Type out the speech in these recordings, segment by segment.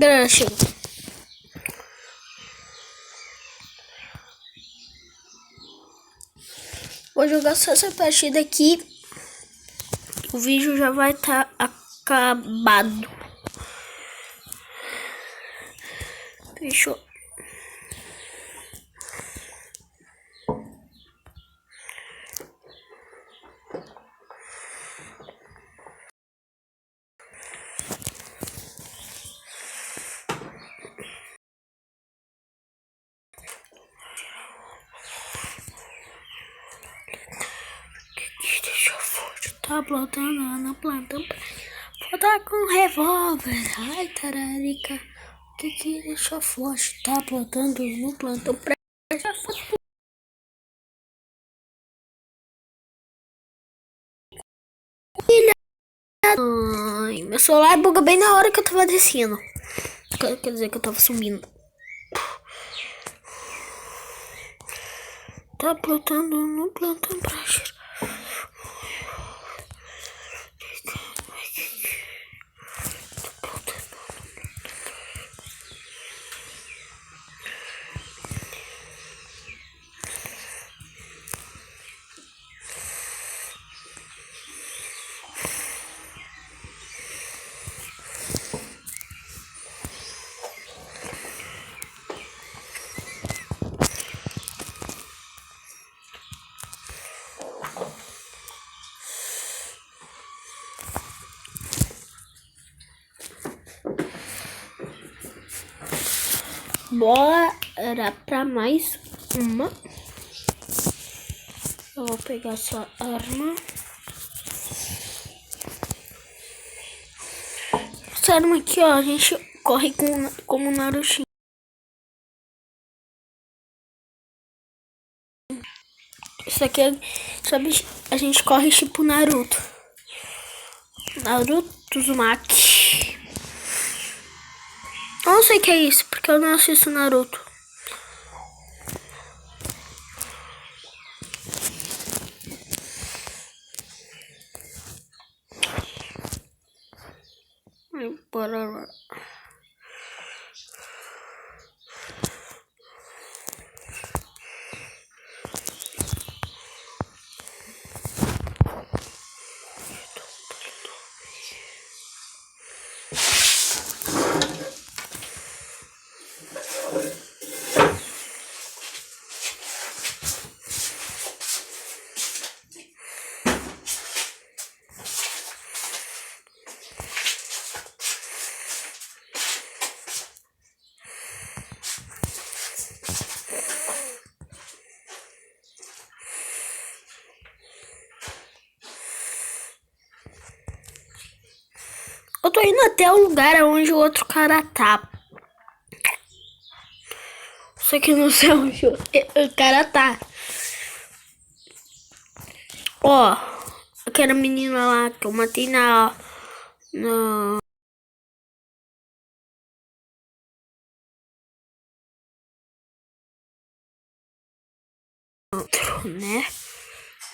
Galera, achei. Vou jogar só essa partida aqui. O vídeo já vai estar acabado. Fechou. Tá plantando na planta. Vou dar com um revólver. Ai, tararica. Que deixa forte. Tá plantando no plantão. Ai, meu celular buga bem na hora que eu tava descendo. Quer dizer que eu tava subindo. Tá plantando no plantão pra girar. Bora pra mais uma. Eu vou pegar sua arma. Essa arma aqui, ó, a gente corre como o Naruto. Isso aqui é, sabe, a gente corre tipo Naruto. Naruto Uzumaki. Eu não sei o que é isso, porque eu não assisto Naruto. Bora lá. Eu tô indo até o lugar onde o outro cara tá. Só que não sei onde o cara tá. Ó, aquela menina lá que eu matei na né?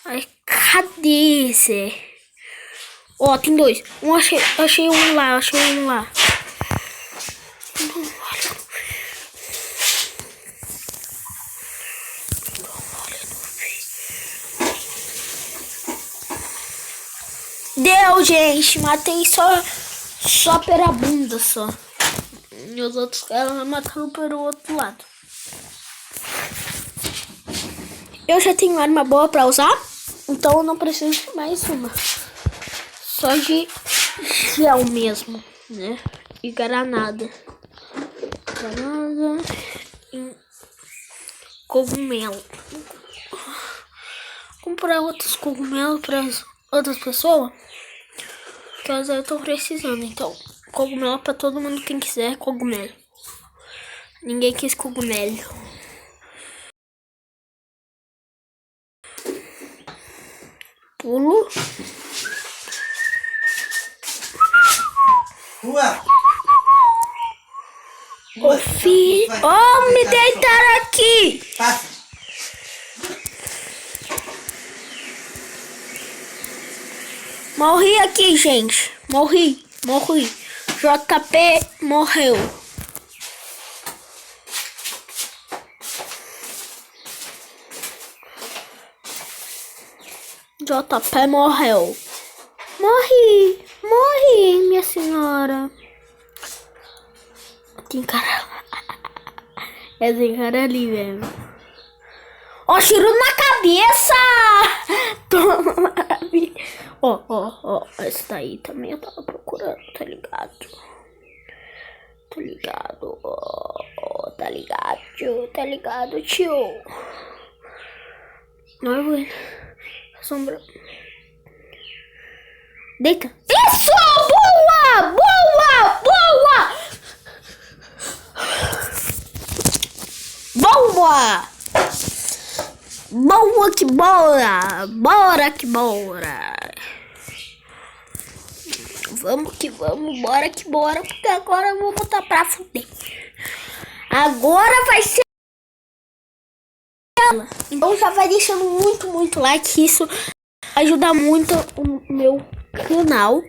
Ai, cadê esse? Ó, tem dois. Achei um lá, Deu, gente. Matei só pela bunda, só. E os outros caras mataram pelo outro lado. Eu já tenho arma boa pra usar, então eu não preciso de mais uma. Só de gel mesmo, né? E granada. Granada e cogumelo. Comprar outros cogumelos para outras pessoas. Que eu tô precisando, então. Cogumelo pra todo mundo quem quiser cogumelo. Ninguém quis cogumelo. Pulo. Rua! Ô filho, oh, me deitaram aqui! Passa! Morri aqui, gente. Morri. JP morreu. JP morreu. Morre, minha senhora. Tem cara. Tem cara ali, velho. Ó, tiro na cabeça! Toma. Ó, essa daí também eu tava procurando, tá ligado? Tá ligado, tio. Não, sombra. Deita. Isso! Boa que bora! Bora que bora! Vamos que vamos, bora que bora, porque agora eu vou botar pra fuder. Agora vai ser. Então já vai deixando muito like, isso ajuda muito o meu canal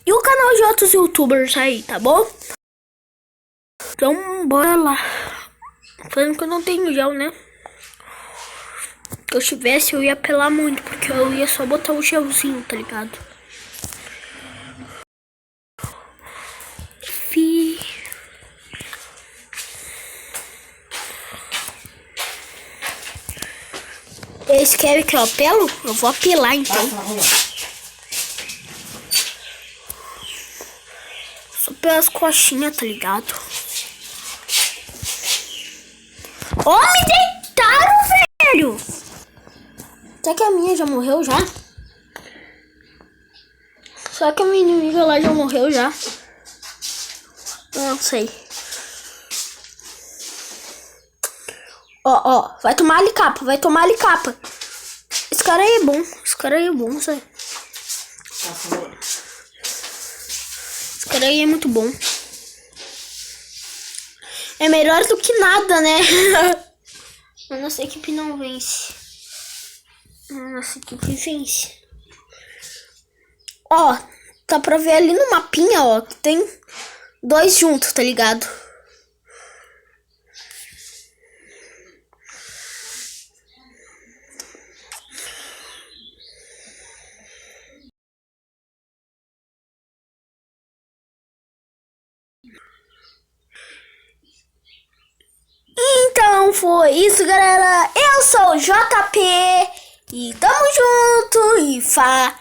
e o canal de outros youtubers aí, tá bom? Então bora lá. Falando que eu não tenho gel, né? Se eu tivesse eu ia apelar muito, porque eu ia só botar o gelzinho, tá ligado? Eles querem que eu apelo? Eu vou apelar então. Só pelas coxinhas, tá ligado? Ó, me deitaram, velho! Será que a minha já morreu já? Será que a minha inimiga lá já morreu já? Não sei. Ó, vai tomar ali capa. Esse cara aí é bom, sabe? Esse cara aí é muito bom. É melhor do que nada, né? A nossa equipe não vence. Ó, tá pra ver ali no mapinha, ó, que tem 2 juntos, tá ligado? Então foi isso, galera. Eu sou o JP e tamo junto e falou!